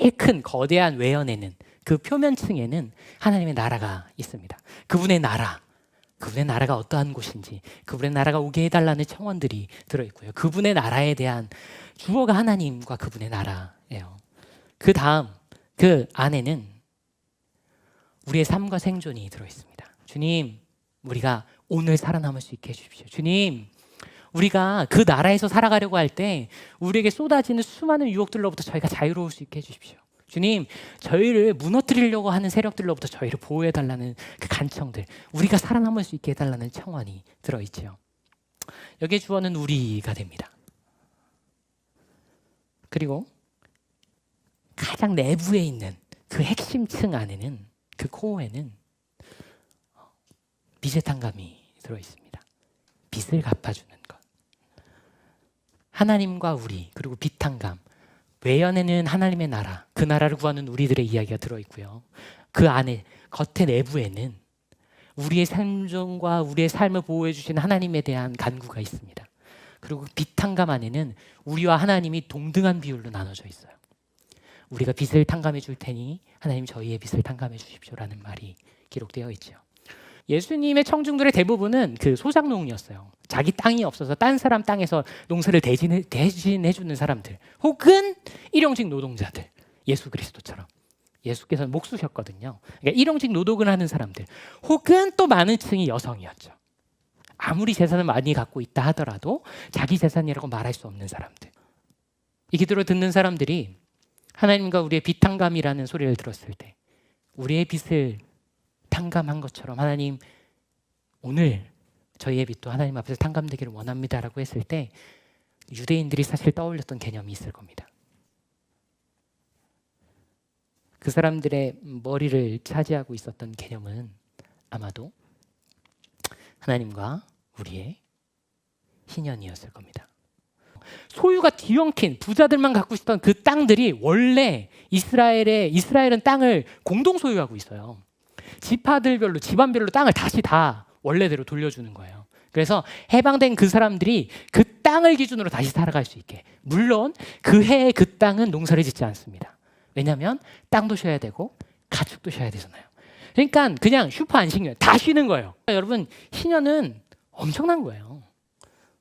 제일 큰 거대한 외연에는, 그 표면층에는 하나님의 나라가 있습니다. 그분의 나라가 어떠한 곳인지, 그분의 나라가 오게 해달라는 청원들이 들어있고요. 그분의 나라에 대한 주어가 하나님과 그분의 나라예요. 그 다음 그 안에는 우리의 삶과 생존이 들어있습니다. 주님, 우리가 오늘 살아남을 수 있게 해주십시오. 주님, 우리가 그 나라에서 살아가려고 할 때 우리에게 쏟아지는 수많은 유혹들로부터 저희가 자유로울 수 있게 해주십시오. 주님, 저희를 무너뜨리려고 하는 세력들로부터 저희를 보호해달라는 그 간청들, 우리가 살아남을 수 있게 해달라는 청원이 들어있죠. 여기에 주어는 우리가 됩니다. 그리고 가장 내부에 있는 그 핵심층 안에는, 그 코어에는 빚의 탕감이 들어있습니다. 빚을 갚아주는 것. 하나님과 우리, 그리고 빚 탕감. 외연에는 하나님의 나라, 그 나라를 구하는 우리들의 이야기가 들어있고요. 그 안에, 겉의 내부에는 우리의 생존과 우리의 삶을 보호해 주시는 하나님에 대한 간구가 있습니다. 그리고 빚 탕감 안에는 우리와 하나님이 동등한 비율로 나눠져 있어요. 우리가 빚을 탕감해 줄 테니 하나님 저희의 빚을 탕감해 주십시오라는 말이 기록되어 있죠. 예수님의 청중들의 대부분은 그 소작농이었어요. 자기 땅이 없어서 딴 사람 땅에서 농사를 대신해 주는 사람들, 혹은 일용직 노동자들. 예수 그리스도처럼 예수께서는 목수셨거든요. 그러니까 일용직 노동을 하는 사람들, 혹은 또 많은 층이 여성이었죠. 아무리 재산을 많이 갖고 있다 하더라도 자기 재산이라고 말할 수 없는 사람들. 이 기도를 듣는 사람들이 하나님과 우리의 빚 탕감이라는 소리를 들었을 때 우리의 빚을 탕감한 것처럼 하나님, 오늘 저희의 빚도 하나님 앞에서 탕감되기를 원합니다라고 했을 때 유대인들이 사실 떠올렸던 개념이 있을 겁니다. 그 사람들의 머리를 차지하고 있었던 개념은 아마도 하나님과 우리의 희년이었을 겁니다. 소유가 뒤엉킨 부자들만 갖고 있었던 그 땅들이 원래 이스라엘은 땅을 공동 소유하고 있어요. 지파들별로, 집안별로 땅을 다시 다 원래대로 돌려주는 거예요. 그래서 해방된 그 사람들이 그 땅을 기준으로 다시 살아갈 수 있게. 물론 그 해에 그 땅은 농사를 짓지 않습니다. 왜냐하면 땅도 쉬어야 되고 가축도 쉬어야 되잖아요. 그러니까 그냥 슈퍼 안식년 다 쉬는 거예요. 여러분, 희년은 엄청난 거예요.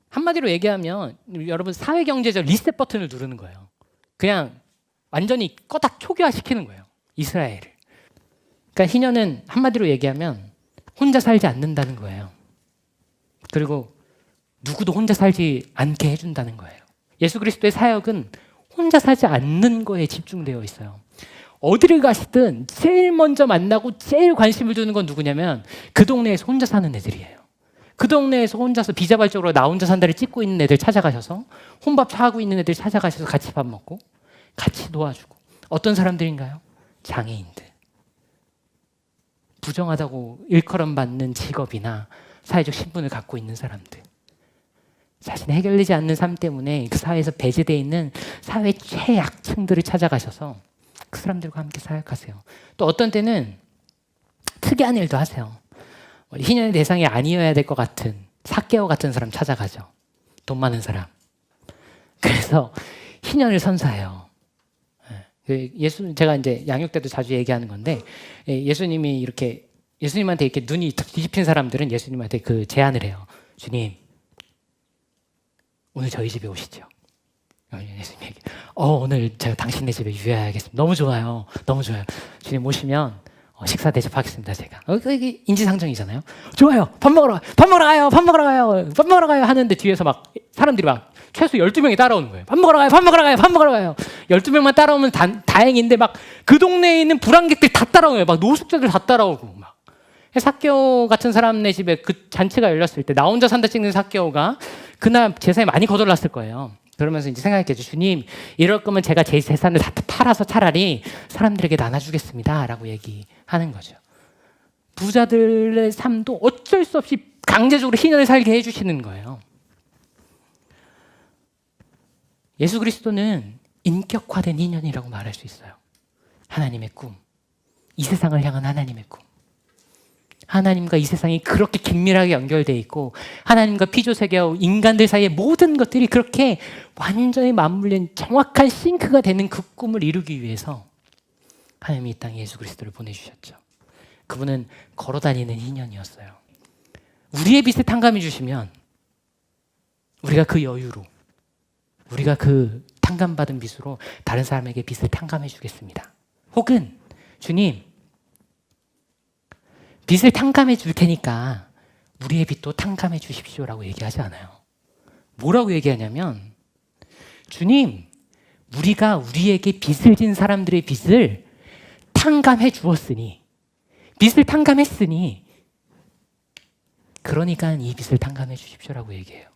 한마디로 얘기하면 여러분 사회경제적 리셋 버튼을 누르는 거예요. 그냥 완전히 꺼닥 초기화시키는 거예요, 이스라엘을. 그러니까 희년은 한마디로 얘기하면 혼자 살지 않는다는 거예요. 그리고 누구도 혼자 살지 않게 해준다는 거예요. 예수 그리스도의 사역은 혼자 살지 않는 거에 집중되어 있어요. 어디를 가시든 제일 먼저 만나고 제일 관심을 두는 건 누구냐면 그 동네에서 혼자 사는 애들이에요. 그 동네에서 혼자서 비자발적으로 나 혼자 산다를 찍고 있는 애들 찾아가셔서, 혼밥 하고 있는 애들 찾아가셔서 같이 밥 먹고 같이 도와주고. 어떤 사람들인가요? 장애인들. 부정하다고 일컬음 받는 직업이나 사회적 신분을 갖고 있는 사람들. 자신의 해결되지 않는 삶 때문에 그 사회에서 배제되어 있는 사회 최약층들을 찾아가셔서 그 사람들과 함께 사역하세요. 또 어떤 때는 특이한 일도 하세요. 희년의 대상이 아니어야 될 것 같은 삭개오 같은 사람 찾아가죠. 돈 많은 사람. 그래서 희년을 선사해요. 제가 이제 양육 때도 자주 얘기하는 건데, 예수님한테 이렇게 눈이 뒤집힌 사람들은 예수님한테 그 제안을 해요. 주님, 오늘 저희 집에 오시죠. 예수님 얘기. 오늘 제가 당신네 집에 유해하겠습니다. 너무 좋아요. 너무 좋아요. 주님 오시면 식사 대접하겠습니다, 제가. 이게 인지상정이잖아요. 좋아요. 밥 먹으러 가요 하는데 뒤에서 막 사람들이 막 최소 12명이 따라오는 거예요. 밥 먹으러 가요. 12명만 따라오면 다행인데 막 그 동네에 있는 불황객들이 다 따라오고요. 막 노숙자들 다 따라오고 막. 삭개오 같은 사람네 집에 그 잔치가 열렸을 때 나 혼자 산다 찍는 삭개오가 그날 재산이 많이 거덜났을 거예요. 그러면서 이제 생각했겠죠. 주님, 이럴 거면 제가 제 재산을 다 팔아서 차라리 사람들에게 나눠주겠습니다 라고 얘기하는 거죠. 부자들의 삶도 어쩔 수 없이 강제적으로 희년을 살게 해주시는 거예요. 예수 그리스도는 인격화된 희년이라고 말할 수 있어요. 하나님의 꿈, 이 세상을 향한 하나님의 꿈. 하나님과 이 세상이 그렇게 긴밀하게 연결되어 있고 하나님과 피조세계와 인간들 사이의 모든 것들이 그렇게 완전히 맞물린 정확한 싱크가 되는 그 꿈을 이루기 위해서 하나님이 이 땅에 예수 그리스도를 보내주셨죠. 그분은 걸어다니는 희년이었어요. 우리의 빚을 탕감해 주시면 우리가 그 여유로, 우리가 그 탕감받은 빚으로 다른 사람에게 빚을 탕감해 주겠습니다. 혹은 주님, 빚을 탕감해 줄 테니까 우리의 빚도 탕감해 주십시오라고 얘기하지 않아요. 뭐라고 얘기하냐면, 주님, 우리가 우리에게 빚을 진 사람들의 빚을 탕감해 주었으니, 빚을 탕감했으니, 그러니까 이 빚을 탕감해 주십시오라고 얘기해요.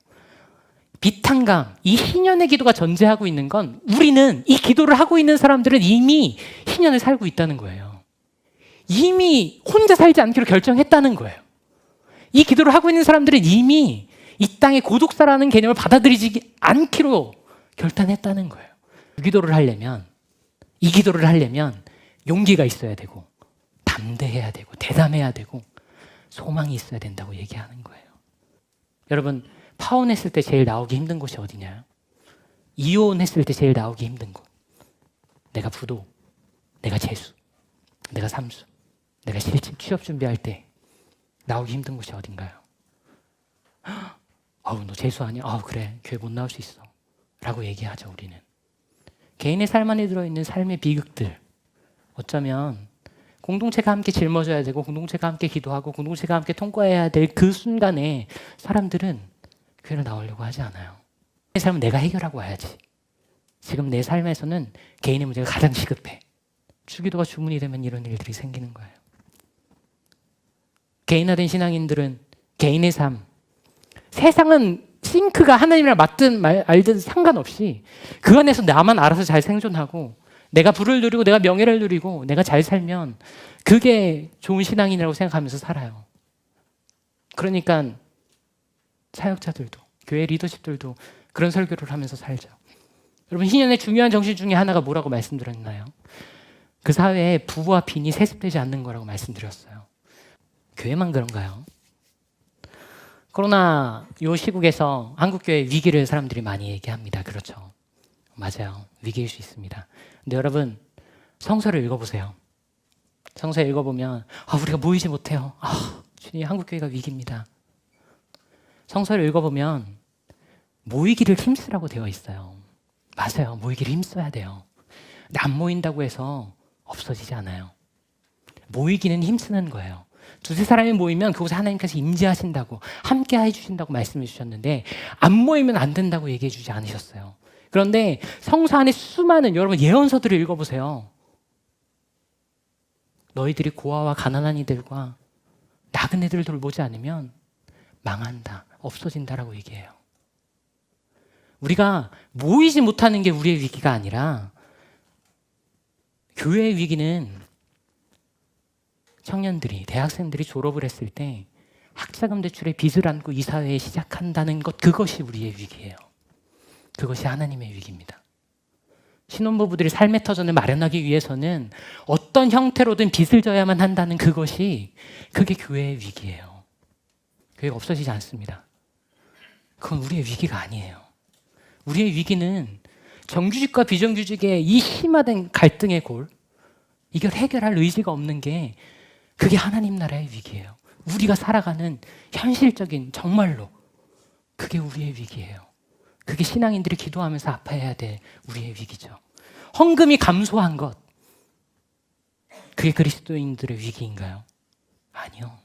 빚 탕감, 이 희년의 기도가 전제하고 있는 건, 우리는, 이 기도를 하고 있는 사람들은 이미 희년을 살고 있다는 거예요. 이미 혼자 살지 않기로 결정했다는 거예요. 이 기도를 하고 있는 사람들은 이미 이 땅의 고독사라는 개념을 받아들이지 않기로 결단했다는 거예요. 이 기도를 하려면 용기가 있어야 되고, 담대해야 되고, 대담해야 되고, 소망이 있어야 된다고 얘기하는 거예요. 여러분, 파혼했을 때 제일 나오기 힘든 곳이 어디냐요? 이혼했을 때 제일 나오기 힘든 곳. 내가 부도, 내가 재수, 내가 삼수, 내가 실직, 취업 준비할 때 나오기 힘든 곳이 어딘가요? 너 재수 아니야? 그래, 교회 못 나올 수 있어 라고 얘기하죠. 우리는 개인의 삶 안에 들어있는 삶의 비극들, 어쩌면 공동체가 함께 짊어져야 되고, 공동체가 함께 기도하고, 공동체가 함께 통과해야 될 그 순간에 사람들은 교회를 나오려고 하지 않아요. 내 삶은 내가 해결하고 와야지. 지금 내 삶에서는 개인의 문제가 가장 시급해. 주기도가 주문이 되면 이런 일들이 생기는 거예요. 개인화된 신앙인들은 개인의 삶, 세상은 싱크가 하나님이랑 맞든 알든 상관없이 그 안에서 나만 알아서 잘 생존하고, 내가 부를 누리고 내가 명예를 누리고 내가 잘 살면 그게 좋은 신앙인이라고 생각하면서 살아요. 그러니까 사역자들도, 교회 리더십들도 그런 설교를 하면서 살죠. 여러분, 희년의 중요한 정신 중에 하나가 뭐라고 말씀드렸나요? 그 사회에 부와 빈이 세습되지 않는 거라고 말씀드렸어요. 교회만 그런가요? 코로나 요 시국에서 한국교회 위기를 사람들이 많이 얘기합니다. 그렇죠. 맞아요. 위기일 수 있습니다. 근데 여러분, 성서를 읽어보세요. 성서 읽어보면 우리가 모이지 못해요. 주님, 한국교회가 위기입니다. 성서를 읽어보면 모이기를 힘쓰라고 되어 있어요. 맞아요. 모이기를 힘써야 돼요. 근데 안 모인다고 해서 없어지지 않아요. 모이기는 힘쓰는 거예요. 두세 사람이 모이면 그곳에 하나님께서 임재하신다고, 함께 해주신다고 말씀해 주셨는데, 안 모이면 안 된다고 얘기해 주지 않으셨어요. 그런데 성서 안에 수많은, 여러분 예언서들을 읽어보세요. 너희들이 고아와 가난한 이들과 나그네들을 돌보지 않으면 망한다, 없어진다라고 얘기해요. 우리가 모이지 못하는 게 우리의 위기가 아니라, 교회의 위기는 청년들이, 대학생들이 졸업을 했을 때 학자금 대출에 빚을 안고 이 사회에 시작한다는 것, 그것이 우리의 위기예요. 그것이 하나님의 위기입니다. 신혼부부들이 삶의 터전을 마련하기 위해서는 어떤 형태로든 빚을 져야만 한다는 그게 교회의 위기예요. 교회가 없어지지 않습니다. 그건 우리의 위기가 아니에요. 우리의 위기는 정규직과 비정규직의 이 심화된 갈등의 골, 이걸 해결할 의지가 없는 게, 그게 하나님 나라의 위기예요. 우리가 살아가는 현실적인, 정말로 그게 우리의 위기예요. 그게 신앙인들이 기도하면서 아파해야 될 우리의 위기죠. 헌금이 감소한 것, 그게 그리스도인들의 위기인가요? 아니요.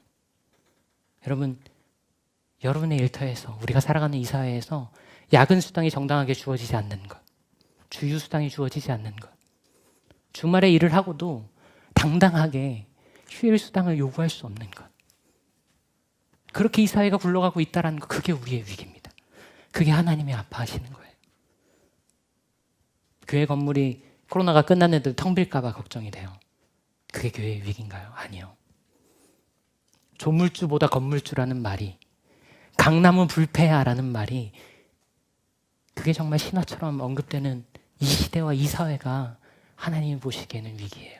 여러분, 여러분의 일터에서, 우리가 살아가는 이 사회에서 야근 수당이 정당하게 주어지지 않는 것, 주휴 수당이 주어지지 않는 것, 주말에 일을 하고도 당당하게 휴일 수당을 요구할 수 없는 것, 그렇게 이 사회가 굴러가고 있다는 것, 그게 우리의 위기입니다. 그게 하나님이 아파하시는 거예요. 교회 건물이 코로나가 끝났는데도 텅 빌까 봐 걱정이 돼요. 그게 교회의 위기인가요? 아니요. 조물주보다 건물주라는 말이, 강남은 불패야라는 말이, 그게 정말 신화처럼 언급되는 이 시대와 이 사회가 하나님이 보시기에는 위기예요.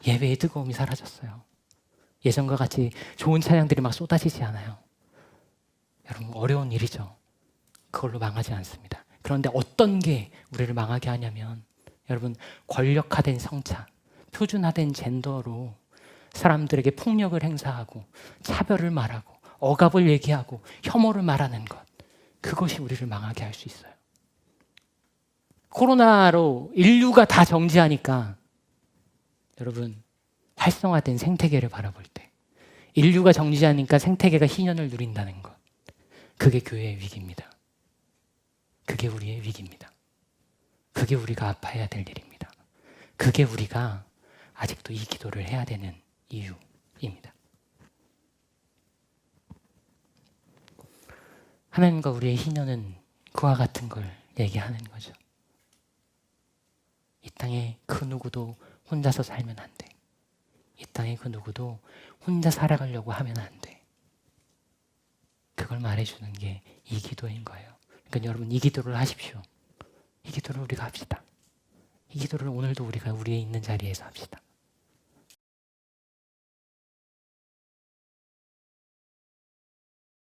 예배의 뜨거움이 사라졌어요. 예전과 같이 좋은 찬양들이 막 쏟아지지 않아요. 여러분, 어려운 일이죠. 그걸로 망하지 않습니다. 그런데 어떤 게 우리를 망하게 하냐면, 여러분, 권력화된 성차, 표준화된 젠더로 사람들에게 폭력을 행사하고 차별을 말하고 억압을 얘기하고 혐오를 말하는 것, 그것이 우리를 망하게 할 수 있어요. 코로나로 인류가 다 정지하니까 여러분, 활성화된 생태계를 바라볼 때 인류가 정지하니까 생태계가 희년을 누린다는 것, 그게 교회의 위기입니다. 그게 우리의 위기입니다. 그게 우리가 아파해야 될 일입니다. 그게 우리가 아직도 이 기도를 해야 되는 이유입니다. 하나님과 우리의 희년은 그와 같은 걸 얘기하는 거죠. 이 땅에 그 누구도 혼자서 살면 안 돼. 이 땅에 그 누구도 혼자 살아가려고 하면 안 돼. 그걸 말해주는 게 이 기도인 거예요. 그러니까 여러분, 이 기도를 하십시오. 이 기도를 우리가 합시다. 이 기도를 오늘도 우리가 우리의 있는 자리에서 합시다.